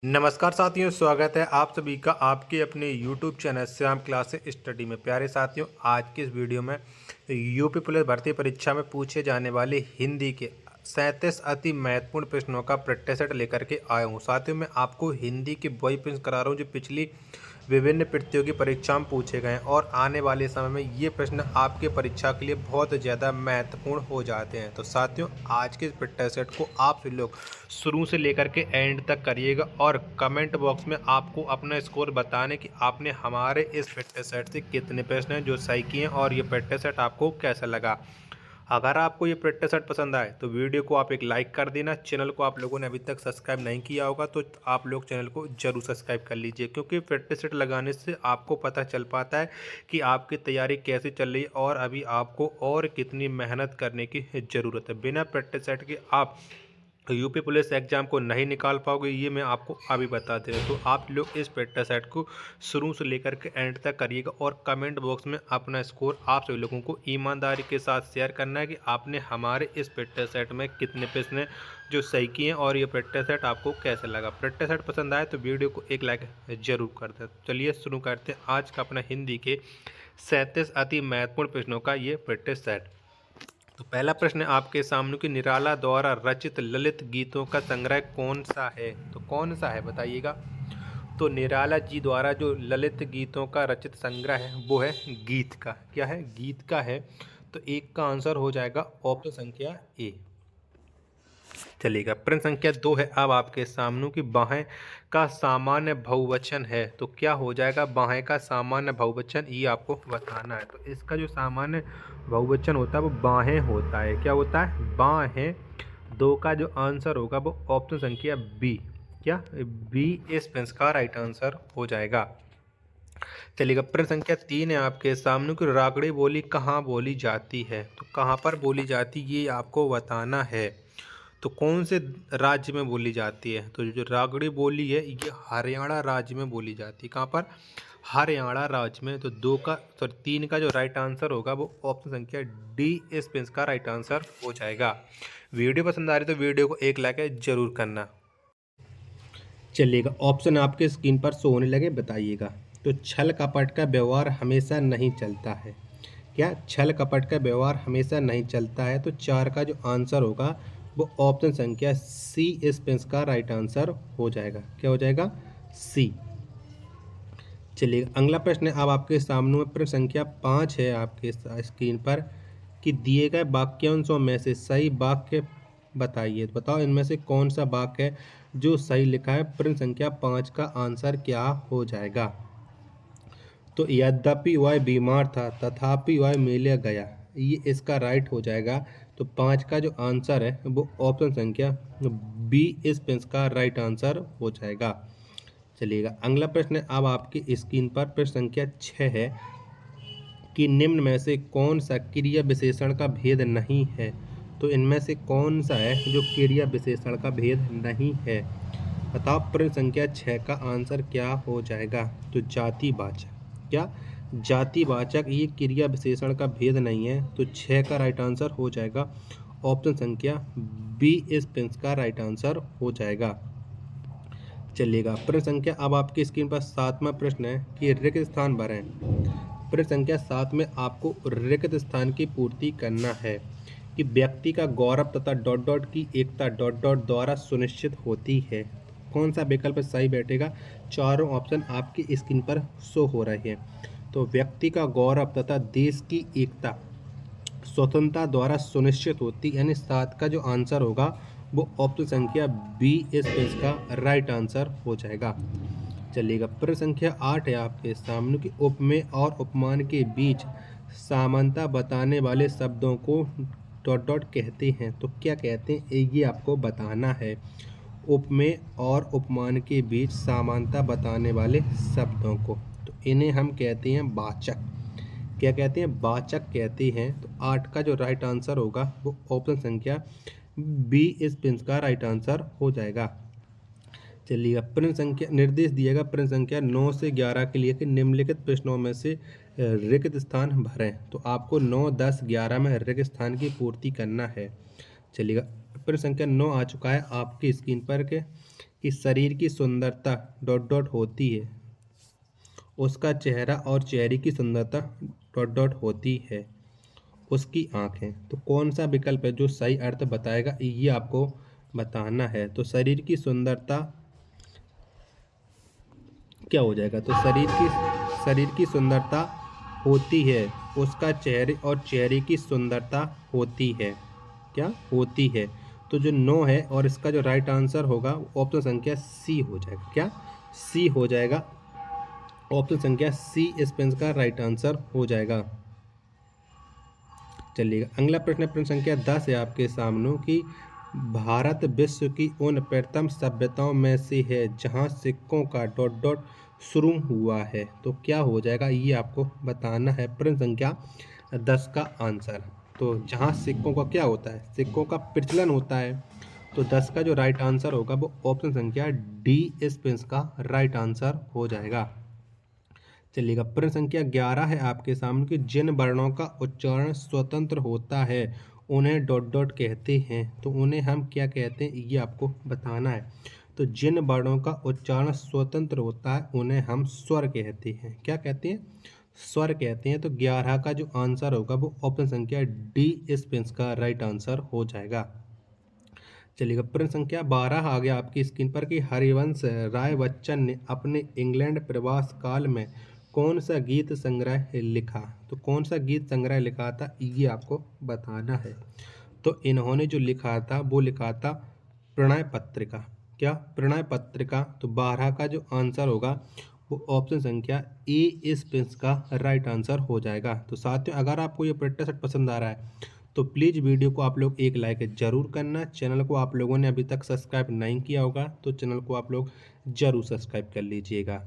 नमस्कार साथियों, स्वागत है आप सभी का आपके अपने YouTube channel Shyam classes study में। प्यारे साथियों, आज की इस वीडियो में यूपी पुलिस भर्ती परीक्षा में पूछे जाने वाले हिंदी के 37 अति महत्वपूर्ण प्रश्नों का प्रैक्टिस सेट लेकर के आया हूं। साथियों, मैं आपको हिंदी के वही प्रश्न करा रहा हूं जो पिछली विभिन्न प्रतियोगी परीक्षा में पूछे गए हैं और आने वाले समय में ये प्रश्न आपके परीक्षा के लिए बहुत ज़्यादा महत्वपूर्ण हो जाते हैं। तो साथियों, आज के इस प्रैक्टिस सेट को आप सभी लोग शुरू से लेकर के एंड तक करिएगा और कमेंट बॉक्स में आपको अपना स्कोर बताने कि आपने हमारे इस प्रैक्टिस सेट से कितने प्रश्न हैं जो सही किए और ये प्रैक्टिस सेट आपको कैसा लगा। अगर आपको ये प्रैक्टिस सेट पसंद आए तो वीडियो को आप एक लाइक कर देना। चैनल को आप लोगों ने अभी तक सब्सक्राइब नहीं किया होगा तो आप लोग चैनल को जरूर सब्सक्राइब कर लीजिए, क्योंकि प्रैक्टिस सेट लगाने से आपको पता चल पाता है कि आपकी तैयारी कैसे चल रही है और अभी आपको और कितनी मेहनत करने की ज़रूरत है। बिना प्रैक्टिस सेट के आप यूपी पुलिस एग्जाम को नहीं निकाल पाओगे, ये मैं आपको अभी बता दे रहा हूँ। तो आप लोग इस प्रैक्टिस सेट को शुरू से लेकर के एंड तक करिएगा और कमेंट बॉक्स में अपना स्कोर आप सभी लोगों को ईमानदारी के साथ शेयर करना है कि आपने हमारे इस प्रैक्टिस सेट में कितने प्रश्न जो सही किए हैं और ये प्रैक्टिस सेट आपको कैसा लगा। प्रैक्टिस सेट पसंद आए तो वीडियो को एक लाइक जरूर कर दें। चलिए शुरू करते हैं आज का अपना हिंदी के 37 अति महत्वपूर्ण प्रश्नों का ये प्रैक्टिस सेट। तो पहला प्रश्न आपके सामने कि निराला द्वारा रचित ललित गीतों का संग्रह कौन सा है। तो कौन सा है बताइएगा। तो निराला जी द्वारा जो ललित गीतों का रचित संग्रह है वो है गीत का। क्या है? गीत का है। तो एक का आंसर हो जाएगा ऑप्शन संख्या ए। चलिएगा, प्रश्न संख्या 2 है अब आपके सामने कि बाहें का सामान्य बहुवचन है। तो क्या हो जाएगा? बाहें का सामान्य बहुवचन ये आपको बताना है। तो इसका जो सामान्य बहुवचन होता है वो बाहें होता है। क्या होता है? बाहें। 2 का जो आंसर होगा वो ऑप्शन संख्या बी। क्या? बी इस प्रश्न का राइट आंसर हो जाएगा। चलिएगा, प्रश्न संख्या 3 है आपके सामने कि रागड़ी बोली कहाँ बोली जाती है। तो कहाँ पर बोली जाती ये आपको बताना है। तो कौन से राज्य में बोली जाती है? तो जो रागड़ी बोली है ये हरियाणा राज्य में बोली जाती है। कहाँ पर? हरियाणा राज्य में। तो 3 का जो राइट आंसर होगा वो ऑप्शन संख्या डी इस पेंस का राइट आंसर हो जाएगा। वीडियो पसंद आ रही तो वीडियो को एक लाइक जरूर करना। चलिएगा, ऑप्शन आपके स्क्रीन पर शो होने लगे, बताइएगा। तो छल कपट का व्यवहार हमेशा नहीं चलता है। क्या? छल कपट का व्यवहार हमेशा नहीं चलता है। तो 4 का जो आंसर होगा वो ऑप्शन संख्या सी इस पेंस का राइट आंसर हो जाएगा। क्या हो जाएगा? सी। चलिए, अगला प्रश्न अब आपके सामने में प्रश्न संख्या 5 है आपके स्क्रीन पर कि दिए गए वाक्यांशों में से सही वाक्य बताइए। तो बताओ इनमें से कौन सा वाक्य है जो सही लिखा है। प्रश्न संख्या 5 का आंसर क्या हो जाएगा? तो यद्यपि वह बीमार था तथापि वह मिल गया, ये इसका राइट हो जाएगा। तो 5 का जो आंसर है वो ऑप्शन संख्या बी इस पेंस का राइट आंसर हो जाएगा। चलिएगा, अगला प्रश्न अब आपकी स्क्रीन पर प्रश्न संख्या 6 है कि निम्न में से कौन सा क्रिया विशेषण का भेद नहीं है। तो इनमें से कौन सा है जो क्रिया विशेषण का भेद नहीं है? बताओ प्रश्न संख्या 6 का आंसर क्या हो जाएगा? तो जातिवाचक। क्या? जातिवाचक ये क्रिया विशेषण का भेद नहीं है। तो 6 का राइट आंसर हो जाएगा ऑप्शन संख्या बी इस पेंस का राइट आंसर हो जाएगा। चलिएगा, प्रश्न संख्या अब आपकी स्क्रीन पर 7वां प्रश्न है कि रिक्त स्थान भरें। प्रश्न संख्या 7 में आपको रिक्त स्थान की पूर्ति करना है कि व्यक्ति का गौरव तथा डॉट डॉट की एकता डॉट डॉट द्वारा सुनिश्चित होती है। कौन सा विकल्प सही बैठेगा? चारों ऑप्शन आपकी स्क्रीन पर शो हो रहे हैं। तो व्यक्ति का गौरव तथा देश की एकता स्वतंत्रता द्वारा सुनिश्चित होती, यानी 7 का जो आंसर होगा वो ऑप्शन संख्या बी इस पेज का राइट आंसर हो जाएगा। चलिएगा, प्रश्न संख्या 8 है आपके सामने कि उपमेय और उपमान के बीच समानता बताने वाले शब्दों को डॉट डॉट कहते हैं। तो क्या कहते हैं ये आपको बताना है। उपमेय और उपमान के बीच समानता बताने वाले शब्दों को तो इन्हें हम कहते हैं वाचक। क्या कहते हैं? वाचक कहते हैं। तो 8 का जो राइट आंसर होगा वो ऑप्शन संख्या बी इस पिंस का राइट आंसर हो जाएगा। चलिएगा, प्रश्न संख्या निर्देश दिएगा प्रश्न संख्या 9 से 11 के लिए कि निम्नलिखित प्रश्नों में से रिक्त स्थान भरें। तो आपको 9, 10, 11 में रिक्त स्थान की पूर्ति करना है। चलिएगा, प्रश्न संख्या 9 आ चुका है आपकी स्क्रीन पर के कि शरीर की सुंदरता डॉट डॉट होती है, उसका चेहरा और चेहरे की सुंदरता डॉट डॉट होती है, उसकी आँखें। तो कौन सा विकल्प है जो सही अर्थ बताएगा, ये आपको बताना है। तो शरीर की सुंदरता क्या हो जाएगा, तो शरीर की सुंदरता होती है, उसका चेहरे और चेहरे की सुंदरता होती है, क्या होती है। तो जो नो है और इसका जो राइट आंसर होगा वो ऑप्शन संख्या सी हो जाएगा, क्या सी हो जाएगा। ऑप्शन संख्या सी इस प्रश्न का राइट आंसर हो जाएगा। चलिएगा अगला प्रश्न, प्रश्न संख्या 10 है आपके सामने कि भारत विश्व की उन प्रथम सभ्यताओं में से है जहां सिक्कों का डॉट डॉट शुरू हुआ है। तो क्या हो जाएगा, ये आपको बताना है प्रश्न संख्या 10 का आंसर। तो जहां सिक्कों का क्या होता है, सिक्कों का प्रचलन होता है। तो 10 का जो राइट आंसर होगा वो ऑप्शन संख्या डी इस प्रश्न का राइट आंसर हो जाएगा। चलिएगा प्रश्न संख्या 11 है आपके सामने कि जिन वर्णों का उच्चारण स्वतंत्र होता है उन्हें डॉट डॉट कहते हैं। तो उन्हें हम क्या कहते हैं, ये आपको बताना है। तो जिन वर्णों का उच्चारण स्वतंत्र होता है उन्हें हम स्वर कहते हैं, क्या कहते हैं, स्वर कहते हैं। तो 11 का जो आंसर होगा वो ऑप्शन संख्या डी इस प्रश्न का राइट आंसर हो जाएगा। चलिएगा प्रश्न संख्या 12 आ गया आपकी स्क्रीन पर कि हरिवंश राय बच्चन ने अपने इंग्लैंड प्रवास काल में कौन सा गीत संग्रह लिखा। तो कौन सा गीत संग्रह लिखा था, ये आपको बताना है। तो इन्होंने जो लिखा था वो लिखा था प्रणय पत्रिका, क्या प्रणय पत्रिका। तो 12 का जो आंसर होगा वो ऑप्शन संख्या ए इस प्रश्न का राइट आंसर हो जाएगा। तो साथियों अगर आपको ये प्रैक्टिस सेट पसंद आ रहा है तो प्लीज़ वीडियो को आप लोग एक लाइक ज़रूर करना। चैनल को आप लोगों ने अभी तक सब्सक्राइब नहीं किया होगा तो चैनल को आप लोग ज़रूर सब्सक्राइब कर लीजिएगा।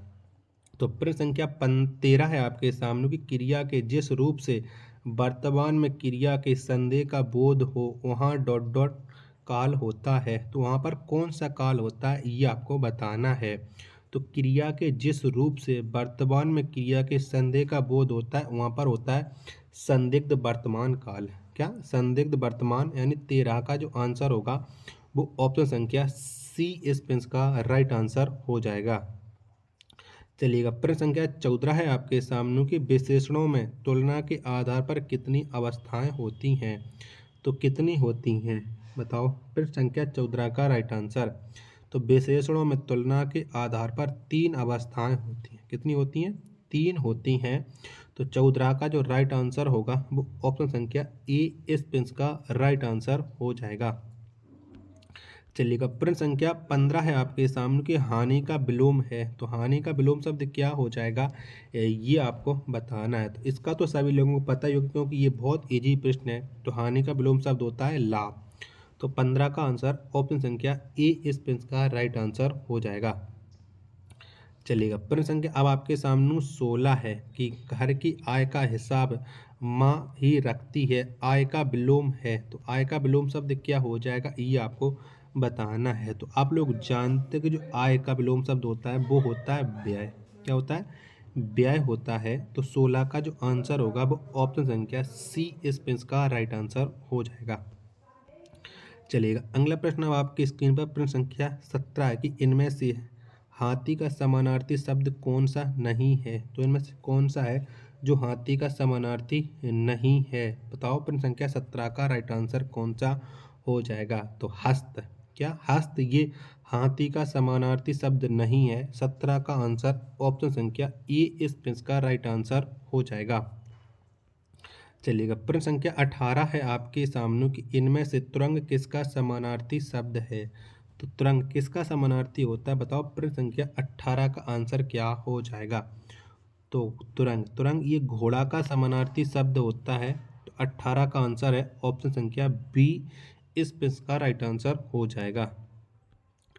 तो प्रश्न संख्या 13 है आपके सामने कि क्रिया के जिस रूप से वर्तमान में क्रिया के संदेह का बोध हो वहाँ डॉट डॉट काल होता है। तो वहाँ पर कौन सा काल होता है, ये आपको बताना है। तो क्रिया के जिस रूप से वर्तमान में क्रिया के संदेह का बोध होता है वहाँ पर होता है संदिग्ध वर्तमान काल, क्या संदिग्ध वर्तमान। यानी 13 का जो आंसर होगा वो ऑप्शन संख्या सी इस प्रश्न का राइट आंसर हो जाएगा। चलिएगा प्रश्न संख्या 14 है आपके सामने कि विशेषणों में तुलना के आधार पर कितनी अवस्थाएं होती हैं। तो कितनी होती हैं बताओ, प्रश्न संख्या 14 का राइट आंसर। तो विशेषणों में तुलना के आधार पर 3 अवस्थाएं होती हैं, कितनी होती हैं, 3 होती हैं। तो 14 का जो राइट आंसर होगा वो ऑप्शन संख्या ए इस प्रश्न का राइट आंसर हो जाएगा। चलिएगा प्रश्न संख्या 15 है आपके सामने कि हानि का विलोम है। तो हानि का विलोम शब्द क्या हो जाएगा, ये आपको बताना है। तो इसका तो सभी लोगों को पता ही होगा क्योंकि ये बहुत इजी प्रश्न है। तो हानि का विलोम शब्द होता है लाभ। तो 15 का आंसर ऑप्शन संख्या ए इस प्रश्न का राइट आंसर हो जाएगा। चलिएगा प्रश्न संख्या अब आपके सामने 16 है कि घर की आय का हिसाब माँ ही रखती है, आय का विलोम है। तो आय का विलोम शब्द क्या हो जाएगा, ये आपको बताना है। तो आप लोग जानते हैं कि जो आय का विलोम शब्द होता है वो होता है व्यय, क्या होता है, व्यय होता है। तो 16 का जो आंसर होगा वो ऑप्शन संख्या सी इस प्रश्न का राइट आंसर हो जाएगा। चलिएगा अगला प्रश्न अब आपकी स्क्रीन पर प्रश्न संख्या 17 है कि इनमें से हाथी का समानार्थी शब्द कौन सा नहीं है। तो इनमें से कौन सा है जो हाथी का समानार्थी नहीं है, बताओ प्रश्न संख्या 17 का राइट आंसर कौन सा हो जाएगा। तो हस्त, क्या हस्त ये हाथी का समानार्थी शब्द नहीं है। 17 का आंसर ऑप्शन संख्या ए इस प्रश्न का राइट आंसर हो जाएगा। चलिएगा प्रश्न संख्या 18 है आपके सामने कि इनमें से तुरंग किसका समानार्थी शब्द है। तो तुरंग किसका समानार्थी होता है, बताओ प्रश्न संख्या 18 का आंसर क्या हो जाएगा। तो तुरंग, तुरंग ये घोड़ा का समानार्थी शब्द होता है। तो 18 का आंसर है ऑप्शन संख्या बी इस प्रश्न का राइट आंसर हो जाएगा।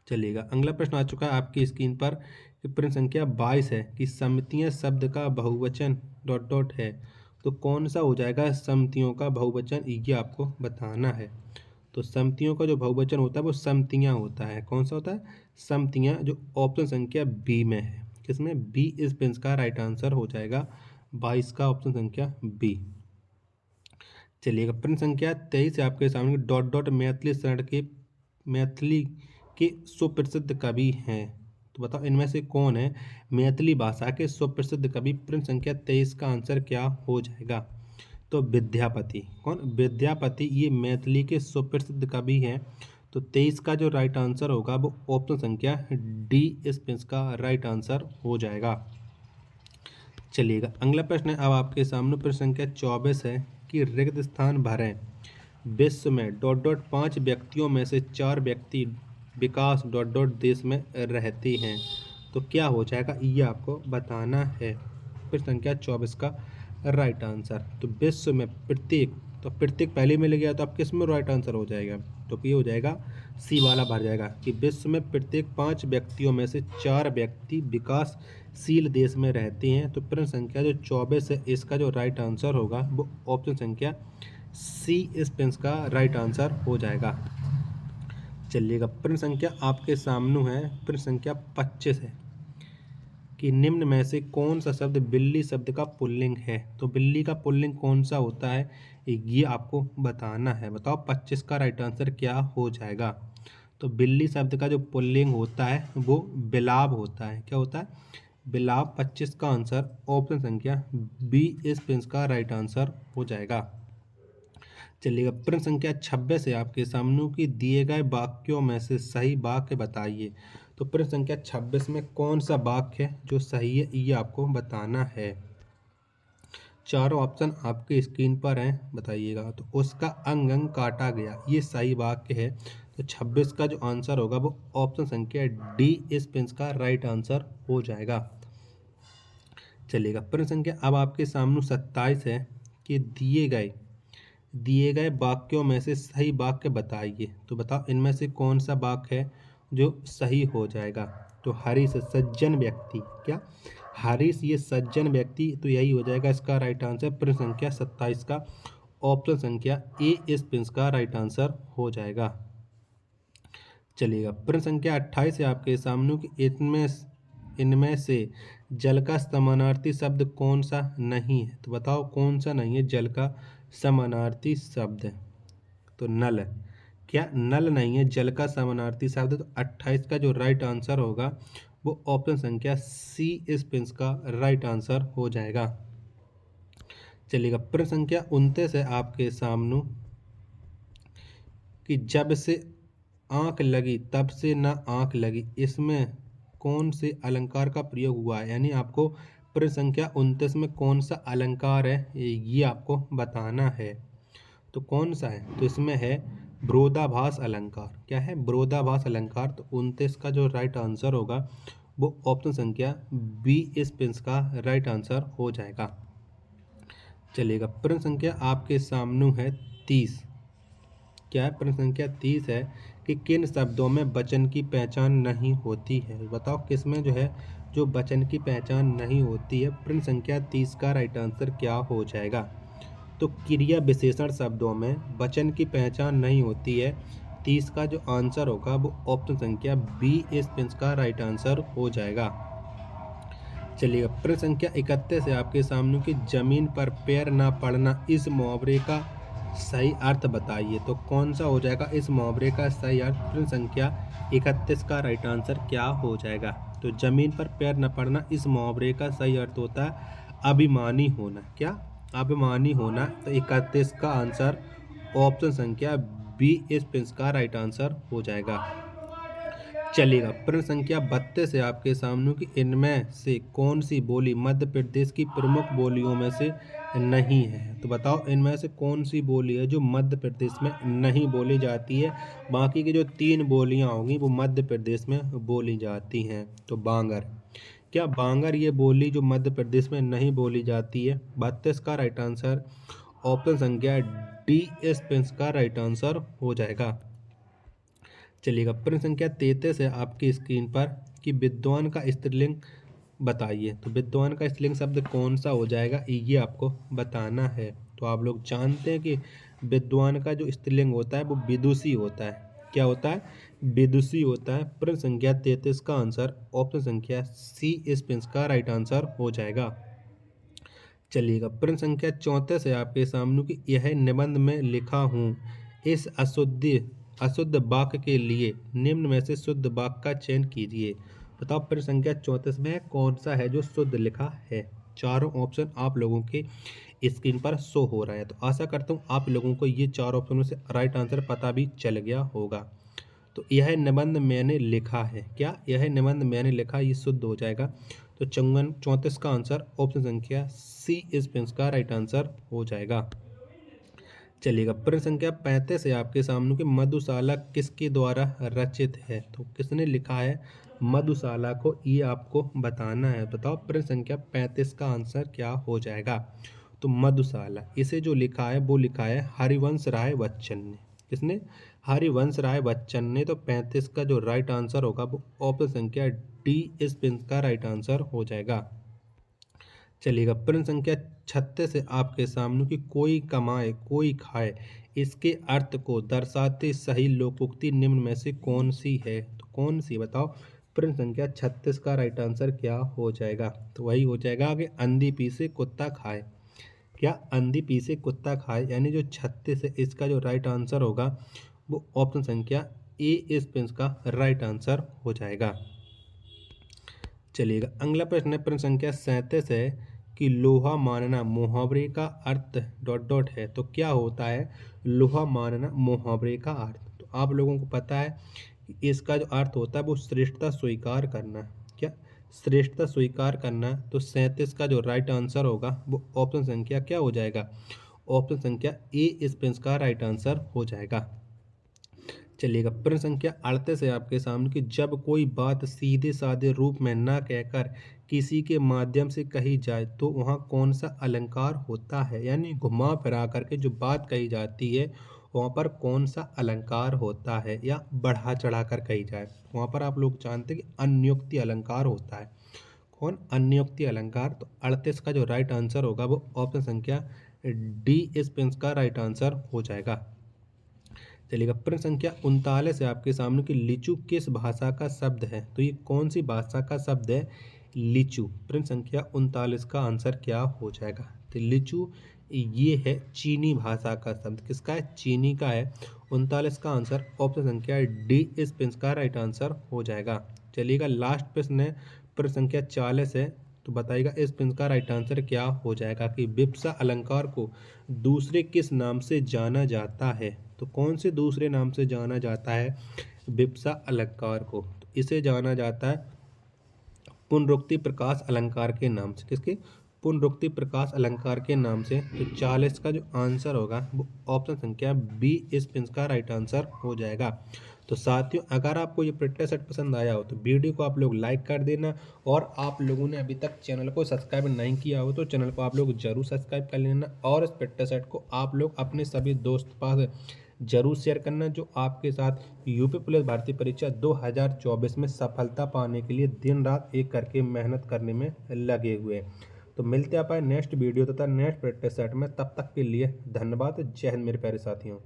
चलिएगा अगला प्रश्न आ चुका है आपकी स्क्रीन पर कि प्रश्न संख्या 22 है कि समितियां शब्द का बहुवचन डॉट डॉट है। तो कौन सा हो जाएगा समितियों का बहुवचन, ये आपको बताना है। तो समितियों का जो बहुवचन होता है वो समतियां होता है। कौन सा होता है, समतियां, जो ऑप्शन संख्या बी में है। किसमें, बी इस प्रश्न का राइट आंसर हो जाएगा 22 का ऑप्शन संख्या बी। चलिएगा प्रश्न संख्या 23 है आपके सामने डॉट डॉट मैथिली शरण के मैथिली के सुप्रसिद्ध कवि हैं? तो बताओ इनमें से कौन है मैथिली भाषा के सुप्रसिद्ध कवि? प्रश्न संख्या 23 का आंसर क्या हो जाएगा? तो विद्यापति। कौन? विद्यापति ये मैथिली के सुप्रसिद्ध कवि हैं। तो 23 का जो राइट आंसर होगा वो ऑप्शन संख्या डी इसका राइट आंसर हो जाएगा। चलिएगा अगला प्रश्न है अब आपके सामने। प्रश्न संख्या 24 है कि रिक्त स्थान भरें। विश्व में डॉट डॉट 5 व्यक्तियों में से 4 व्यक्ति विकास डॉट डॉट देश में रहते हैं। तो क्या हो जाएगा ये आपको बताना है। प्रश्न संख्या 24 का राइट आंसर। तो विश्व में प्रत्येक, तो प्रत्येक पहले मिल गया तो अब किस में राइट आंसर हो जाएगा? तो ये हो जाएगा सी वाला भर जाएगा कि विश्व में प्रत्येक 5 व्यक्तियों में से 4 व्यक्ति विकासशील देश में रहते हैं। तो प्रश्न संख्या जो 24 है इसका जो राइट आंसर होगा वो ऑप्शन संख्या सी इस का राइट आंसर हो जाएगा। चलिएगा प्रश्न संख्या आपके सामने है। प्रश्न संख्या 25 है कि निम्न में से कौन सा शब्द बिल्ली शब्द का पुल्लिंग है? तो बिल्ली का पुल्लिंग कौन सा होता है ये आपको बताना है। बताओ 25 का राइट आंसर क्या हो जाएगा? तो बिल्ली शब्द का जो पुल्लिंग होता है वो बिलाव होता है। क्या होता है? बिलाव। 25 का आंसर ऑप्शन संख्या बी इस का राइट आंसर हो जाएगा। चलिएगा प्रश्न संख्या 26 है आपके सामने कि दिए गए वाक्यों में से सही वाक्य बताइए। तो प्रश्न संख्या 26 में कौन सा वाक्य है जो सही है ये आपको बताना है। चारों ऑप्शन आपके स्क्रीन पर हैं, बताइएगा। तो उसका अंग अंग काटा गया ये सही वाक्य है। तो 26 का जो आंसर होगा वो ऑप्शन संख्या डी इस का राइट आंसर हो जाएगा। चलिएगा प्रश्न संख्या अब आपके सामने 27 है कि दिए गए वाक्यों में से सही वाक्य बताइए। तो बताओ इनमें से कौन सा वाक्य है जो सही हो जाएगा? तो हरीश सज्जन व्यक्ति। क्या? हरीश ये सज्जन व्यक्ति, तो यही हो जाएगा इसका राइट आंसर। प्रश्न संख्या 27 का ऑप्शन संख्या ए इस का राइट आंसर हो जाएगा। चलिएगा प्रश्न संख्या 28 है आपके सामने कि इनमें से जल का समानार्थी शब्द कौन सा नहीं है? तो बताओ कौन सा नहीं है जल का समानार्थी शब्द? तो नल। क्या? नल नहीं है जल का समानार्थी शब्द। तो 28 का जो राइट आंसर होगा वो ऑप्शन संख्या सी इस का राइट आंसर हो जाएगा। चलिएगा प्रश्न संख्या 29 है आपके सामने कि जब से आंख लगी तब से न आंख लगी, इसमें कौन से अलंकार का प्रयोग हुआ है? यानी आपको प्रश्न संख्या 29 में कौन सा अलंकार है ये आपको बताना है। तो कौन सा है? तो इसमें है विरोधाभास अलंकार। क्या है? विरोधाभास अलंकार। तो 29 का जो राइट आंसर होगा वो ऑप्शन संख्या बी इस का राइट आंसर हो जाएगा। चलिएगा प्रश्न संख्या आपके सामने है 30। क्या है? प्रश्न संख्या 30 है कि किन शब्दों में वचन की पहचान नहीं होती है? बताओ किस में जो है जो वचन की पहचान नहीं होती है। प्रश्न संख्या 30 का राइट आंसर क्या हो जाएगा? तो क्रिया विशेषण शब्दों में वचन की पहचान नहीं होती है। 30 का जो आंसर होगा वो ऑप्शन संख्या बी इस का राइट आंसर हो जाएगा। चलिएगा प्रश्न संख्या 31 है आपके सामने कि जमीन पर पैर ना पड़ना इस मुहावरे का सही अर्थ बताइए। तो कौन सा हो जाएगा इस मुहावरे का सही अर्थ? प्रश्न संख्या 31 का राइट आंसर क्या हो जाएगा? तो जमीन पर पैर न पड़ना इस मुहावरे का सही अर्थ होता है अभिमानी होना। क्या? अभिमानी होना। तो 31 का आंसर ऑप्शन संख्या बी इस का राइट आंसर हो जाएगा। चलिएगा प्रश्न संख्या 32 है आपके सामने कि इनमें से कौन सी बोली मध्य प्रदेश की प्रमुख बोलियों में से नहीं है? तो बताओ इनमें से कौन सी बोली है जो मध्य प्रदेश में नहीं बोली जाती है? बाकी की जो 3 बोलियां होंगी वो मध्य प्रदेश में बोली जाती हैं। तो बांगर। क्या? बांगर ये बोली जो मध्य प्रदेश में नहीं बोली जाती है। 32 का राइट आंसर ऑप्शन संख्या डी इस का राइट आंसर हो जाएगा। चलिएगा प्रश्न संख्या 33 है आपकी स्क्रीन पर कि विद्वान का स्त्रीलिंग बताइए। तो विद्वान का स्त्रीलिंग शब्द कौन सा हो जाएगा ये आपको बताना है। तो आप लोग जानते हैं कि विद्वान का जो स्त्रीलिंग होता है वो विदुषी होता है। क्या होता है? विदुषी होता है। प्रश्न संख्या 33 का आंसर ऑप्शन संख्या सी इस का राइट आंसर हो जाएगा। चलिएगा प्रश्न संख्या 34 है आपके सामने कि यह निबंध में लिखा हूँ इस अशुद्धि अशुद्ध वाक्य के लिए निम्न में से शुद्ध वाक्य का चयन कीजिए। बताओ प्रश्न संख्या 34 में कौन सा है जो शुद्ध लिखा है। चारों ऑप्शन आप लोगों के स्क्रीन पर शो हो रहा है। तो आशा करता हूँ आप लोगों को ये चार ऑप्शन में से राइट आंसर पता भी चल गया होगा। तो यह निबंध मैंने लिखा है, क्या यह निबंध मैंने लिखा, ये शुद्ध हो जाएगा। तो 34 का आंसर ऑप्शन संख्या सी इस का राइट आंसर हो जाएगा। चलिएगा प्रश्न संख्या 35 है आपके सामने कि मधुशाला किसके द्वारा रचित है। तो किसने लिखा है मधुशाला को, ये आपको बताना है। बताओ प्रश्न संख्या 35 का आंसर क्या हो जाएगा। तो मधुशाला इसे जो लिखा है वो लिखा है हरिवंश राय बच्चन ने। किसने, हरिवंश राय बच्चन ने। तो 35 का जो राइट आंसर होगा वो ऑप्शन संख्या डी इस का राइट आंसर हो जाएगा। चलिएगा प्रश्न संख्या 36 से आपके सामने कि कोई कमाए कोई खाए, इसके अर्थ को दर्शाते सही लोकोक्ति निम्न में से कौन सी है। तो कौन सी बताओ। प्रश्न संख्या 36 का राइट आंसर क्या हो जाएगा। तो वही हो जाएगा आगे अंधी पीसे कुत्ता खाए। क्या अंधी पीसे कुत्ता खाए, यानी जो 36 है इसका जो राइट आंसर होगा वो ऑप्शन संख्या ए इस का राइट आंसर हो जाएगा। चलिएगा अगला प्रश्न है प्रश्न संख्या 37 है कि लोहा मानना मुहावरे का अर्थ डॉट डॉट है। तो क्या होता है लोहा मानना मुहावरे का अर्थ। तो आप लोगों को पता है कि इसका जो अर्थ होता है वो श्रेष्ठता स्वीकार करना। क्या, श्रेष्ठता स्वीकार करना। तो 37 का जो राइट आंसर होगा वो ऑप्शन संख्या क्या हो जाएगा, ऑप्शन संख्या ए इस का राइट आंसर हो जाएगा। चलिएगा प्रश्न संख्या 38 है आपके सामने कि जब कोई बात सीधे साधे रूप में ना कहकर किसी के माध्यम से कही जाए तो वहाँ कौन सा अलंकार होता है। यानी घुमा फिरा करके जो बात कही जाती है वहाँ पर कौन सा अलंकार होता है, या बढ़ा चढ़ा कर कही जाए वहाँ पर आप लोग जानते हैं कि अन्योक्ति अलंकार होता है। कौन, अन्योक्ति अलंकार। तो 38 का जो राइट आंसर होगा वो ऑप्शन संख्या डी इस का राइट आंसर हो जाएगा। चलिएगा प्रश्न संख्या 39 है आपके सामने कि लीचू किस भाषा का शब्द है। तो ये कौन सी भाषा का शब्द है लीचू। प्रश्न संख्या 39 का आंसर क्या हो जाएगा। तो लीचू ये है चीनी भाषा का शब्द, किसका है, चीनी का है। 39 का आंसर ऑप्शन संख्या डी इस का राइट आंसर हो जाएगा। चलिएगा लास्ट प्रश्न है प्रश्न संख्या 40 है। तो बताइएगा इस प्रश्न का राइट आंसर क्या हो जाएगा कि विप्सा अलंकार को दूसरे किस नाम से जाना जाता है। तो कौन से दूसरे नाम से जाना जाता है विप्सा अलंकार को। तो इसे जाना जाता है पुनरुक्ति प्रकाश अलंकार के नाम से। किसके, पुनरुक्ति प्रकाश अलंकार के नाम से। तो 40 का जो आंसर होगा वो ऑप्शन संख्या बी इस का राइट आंसर हो जाएगा। तो साथियों अगर आपको ये प्रैक्टिस सेट पसंद आया हो तो वीडियो को आप लोग लाइक कर देना, और आप लोगों ने अभी तक चैनल को सब्सक्राइब नहीं किया हो तो चैनल को आप लोग जरूर सब्सक्राइब कर लेना, और इस प्रैक्टिस सेट को आप लोग अपने सभी दोस्त पास जरूर शेयर करना जो आपके साथ यूपी पुलिस भर्ती परीक्षा 2024 में सफलता पाने के लिए दिन रात एक करके मेहनत करने में लगे हुए हैं। तो मिलते हैं आप नेक्स्ट वीडियो तथा नेक्स्ट प्रैक्टिस सेट में, तब तक के लिए धन्यवाद। जय हिंद मेरे प्यारे साथियों।